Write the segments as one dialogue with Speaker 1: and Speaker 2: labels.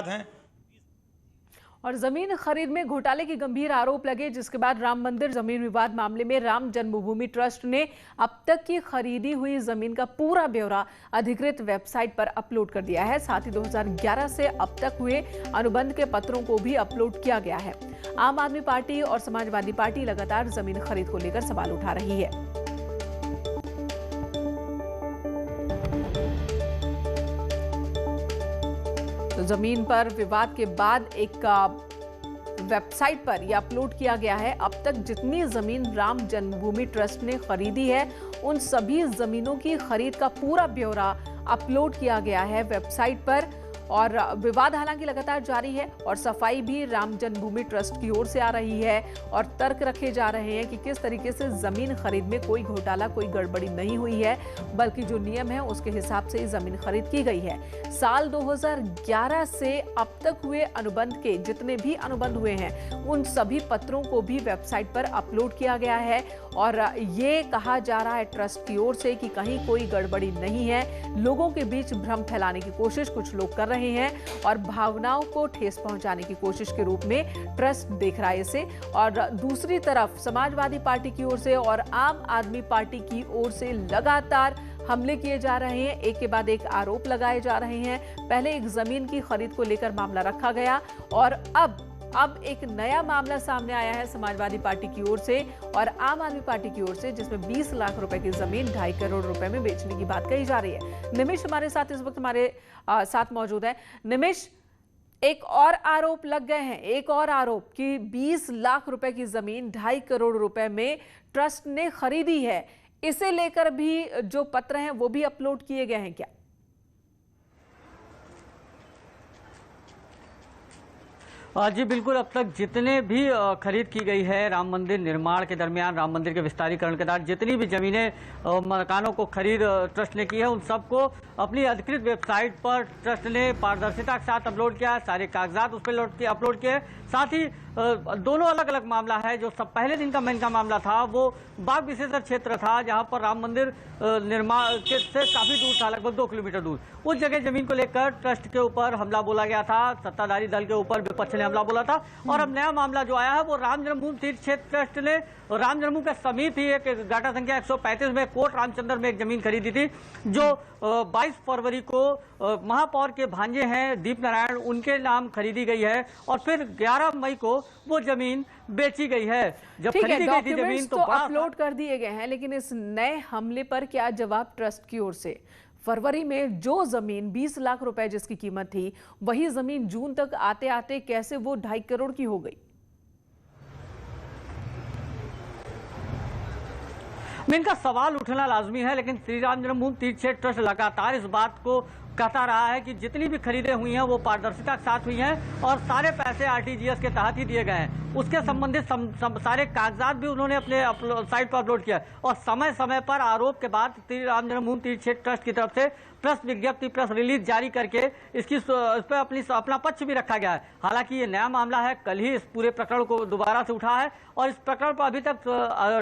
Speaker 1: हैं।
Speaker 2: और जमीन खरीद में घोटाले के गंभीर आरोप लगे, जिसके बाद राम मंदिर जमीन विवाद मामले में राम जन्मभूमि ट्रस्ट ने अब तक की खरीदी हुई जमीन का पूरा ब्यौरा अधिकृत वेबसाइट पर अपलोड कर दिया है। साथ ही 2011 से अब तक हुए अनुबंध के पत्रों को भी अपलोड किया गया है। आम आदमी पार्टी और समाजवादी पार्टी लगातार जमीन खरीद को लेकर सवाल उठा रही है। तो जमीन पर विवाद के बाद एक वेबसाइट पर यह अपलोड किया गया है। अब तक जितनी जमीन राम जन्मभूमि ट्रस्ट ने खरीदी है, उन सभी जमीनों की खरीद का पूरा ब्यौरा अपलोड किया गया है वेबसाइट पर। और विवाद हालांकि लगातार जारी है और सफाई भी राम जन्मभूमि ट्रस्ट की ओर से आ रही है और तर्क रखे जा रहे हैं कि किस तरीके से जमीन खरीद में कोई घोटाला, कोई गड़बड़ी नहीं हुई है, बल्कि जो नियम है उसके हिसाब से ही जमीन खरीद की गई है। साल 2011 से अब तक हुए अनुबंध के जितने भी अनुबंध हुए हैं, उन सभी पत्रों को भी वेबसाइट पर अपलोड किया गया है। और ये कहा जा रहा है ट्रस्ट की ओर से कि कहीं कोई गड़बड़ी नहीं है। लोगों के बीच भ्रम फैलाने की कोशिश कुछ लोग कर रहे हैं और भावनाओं को ठेस पहुंचाने की कोशिश के रूप में ट्रस्ट देख रहा है इसे। और दूसरी तरफ समाजवादी पार्टी की ओर से और आम आदमी पार्टी की ओर से लगातार हमले किए जा रहे हैं, एक के बाद एक आरोप लगाए जा रहे हैं। पहले एक जमीन की खरीद को लेकर मामला रखा गया और अब एक नया मामला सामने आया है समाजवादी पार्टी की ओर से और आम आदमी पार्टी की ओर से, जिसमें 20 लाख रुपए की जमीन 2.5 करोड़ रुपए में बेचने की बात कही जा रही है। निमिष हमारे साथ इस वक्त हमारे साथ मौजूद है। निमिष, एक और आरोप लग गए हैं, एक और आरोप कि 20 लाख रुपए की जमीन 2.5 करोड़ रुपए में ट्रस्ट ने खरीदी है। इसे लेकर भी जो पत्र हैं वो भी अपलोड किए गए हैं क्या?
Speaker 3: जी बिल्कुल, अब तक जितने भी खरीद की गई है राम मंदिर निर्माण के दरमियान, राम मंदिर के विस्तारीकरण के दौरान जितनी भी जमीनें मकानों को खरीद ट्रस्ट ने की है, उन सबको अपनी अधिकृत वेबसाइट पर ट्रस्ट ने पारदर्शिता के साथ अपलोड किया है। सारे कागजात उस पर अपलोड किए। साथ ही दोनों अलग अलग मामला है। जो सब पहले दिन का मेन का मामला था वो बाग विशेषर क्षेत्र था, जहां पर राम मंदिर निर्माण से काफी दूर था, लगभग 2 किलोमीटर दूर। उस जगह जमीन को लेकर ट्रस्ट के ऊपर हमला बोला गया था, सत्ताधारी दल के ऊपर विपक्ष ने हमला बोला था। और अब नया मामला जो आया है वो राम जन्मभूमि तीर्थ क्षेत्र ट्रस्ट ने राम जन्मभूमि के समीप ही एक गाटा संख्या 135 में कोट रामचंद्र में एक जमीन खरीदी थी, जो 22 फरवरी को महापौर के भांजे हैं दीप नारायण, उनके नाम खरीदी गई है और फिर 11 मई को वो जमीन बेची गई है। जब खरीदी गई थी जमीन तो
Speaker 2: अपलोड कर दिए गए हैं, लेकिन इस नए हमले पर क्या जवाब ट्रस्ट की ओर से? फरवरी में जो जमीन 20 लाख रुपए जिसकी कीमत थी, वही जमीन जून तक आते आते कैसे वो 2.5 करोड़ की हो गई?
Speaker 3: इनका सवाल उठना लाजमी है, लेकिन श्री राम जन्मभूमि तीर्थ क्षेत्र ट्रस्ट लगातार इस बात को कहता रहा है कि जितनी भी खरीदें हुई हैं वो पारदर्शिता के साथ हुई हैं और सारे पैसे आरटीजीएस के तहत ही दिए गए हैं। उसके संबंधित सारे कागजात भी उन्होंने अपने साइट पर अपलोड किया और समय समय पर आरोप के बाद श्री राम जन्मभूमि तीर्थ क्षेत्र ट्रस्ट की तरफ से प्रेस विज्ञप्ति, प्रेस रिलीज जारी करके इस पर अपना पक्ष भी रखा गया है। हालांकि ये नया मामला है, कल ही इस पूरे प्रकरण को दोबारा से उठा है और इस प्रकरण पर अभी तक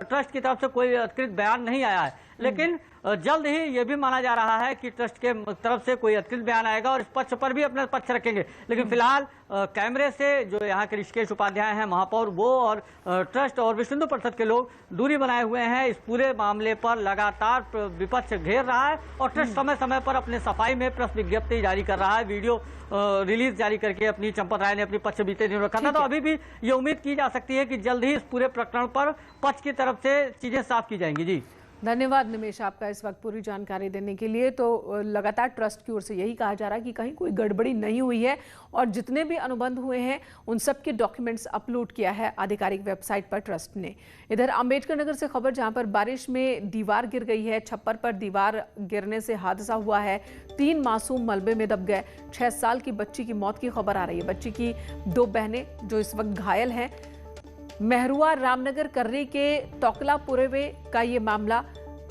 Speaker 3: ट्रस्ट की तरफ से कोई अधिकृत बयान नहीं आया है। लेकिन जल्द ही ये भी माना जा रहा है कि ट्रस्ट के तरफ से कोई अधिकृत बयान आएगा और इस पक्ष पर भी अपना पक्ष रखेंगे। लेकिन फिलहाल कैमरे से जो यहाँ के ऋषिकेश उपाध्याय हैं महापौर, वो और ट्रस्ट और विश्व हिंदू परिषद के लोग दूरी बनाए हुए हैं। इस पूरे मामले पर लगातार विपक्ष घेर रहा है और ट्रस्ट समय समय पर अपने सफाई में प्रेस विज्ञप्ति जारी कर रहा है, वीडियो रिलीज जारी करके अपनी चंपत राय ने अपनी पक्ष बीते दिन रखा था। तो अभी भी ये उम्मीद की जा सकती है कि जल्द ही इस पूरे प्रकरण पर पक्ष की तरफ से चीजें साफ की जाएंगी। जी
Speaker 2: धन्यवाद निमेश आपका इस वक्त पूरी जानकारी देने के लिए। तो लगातार ट्रस्ट की ओर से यही कहा जा रहा है कि कहीं कोई गड़बड़ी नहीं हुई है और जितने भी अनुबंध हुए हैं उन सब के डॉक्यूमेंट्स अपलोड किया है आधिकारिक वेबसाइट पर ट्रस्ट ने। इधर अंबेडकर नगर से खबर, जहां पर बारिश में दीवार गिर गई है, छप्पर पर दीवार गिरने से हादसा हुआ है, 3 मासूम मलबे में दब गए। 6 साल की बच्ची की मौत की खबर आ रही है। बच्ची की 2 बहनें जो इस वक्त घायल हैं। मेहरुआ रामनगर कर्री के तोकलापुरे का ये मामला।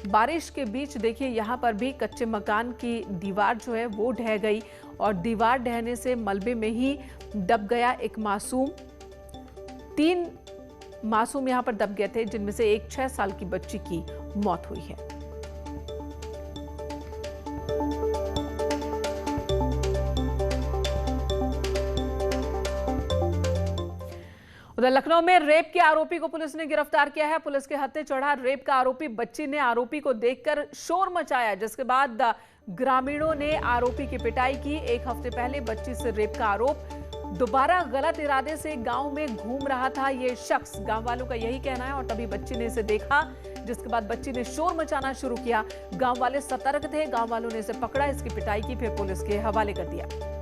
Speaker 2: बारिश के बीच देखिए यहाँ पर भी कच्चे मकान की दीवार जो है वो ढह गई और दीवार ढहने से मलबे में ही दब गया एक मासूम। 3 मासूम यहाँ पर दब गए थे, जिनमें से एक 6 साल की बच्ची की मौत हुई है। उधर लखनऊ में रेप के आरोपी को पुलिस ने गिरफ्तार किया है। पुलिस के हत्थे चढ़ा रेप का आरोपी बच्ची ने आरोपी को देखकर शोर मचाया, जिसके बाद ग्रामीणों ने आरोपी की पिटाई की। एक हफ्ते पहले बच्ची से रेप का आरोप, दोबारा गलत इरादे से गांव में घूम रहा था ये शख्स, गांव वालों का यही कहना है। और तभी बच्ची ने इसे देखा, जिसके बाद बच्ची ने शोर मचाना शुरू किया। गांव वाले सतर्क थे, गांव वालों ने इसे पकड़ा, इसकी पिटाई की, फिर पुलिस के हवाले कर दिया।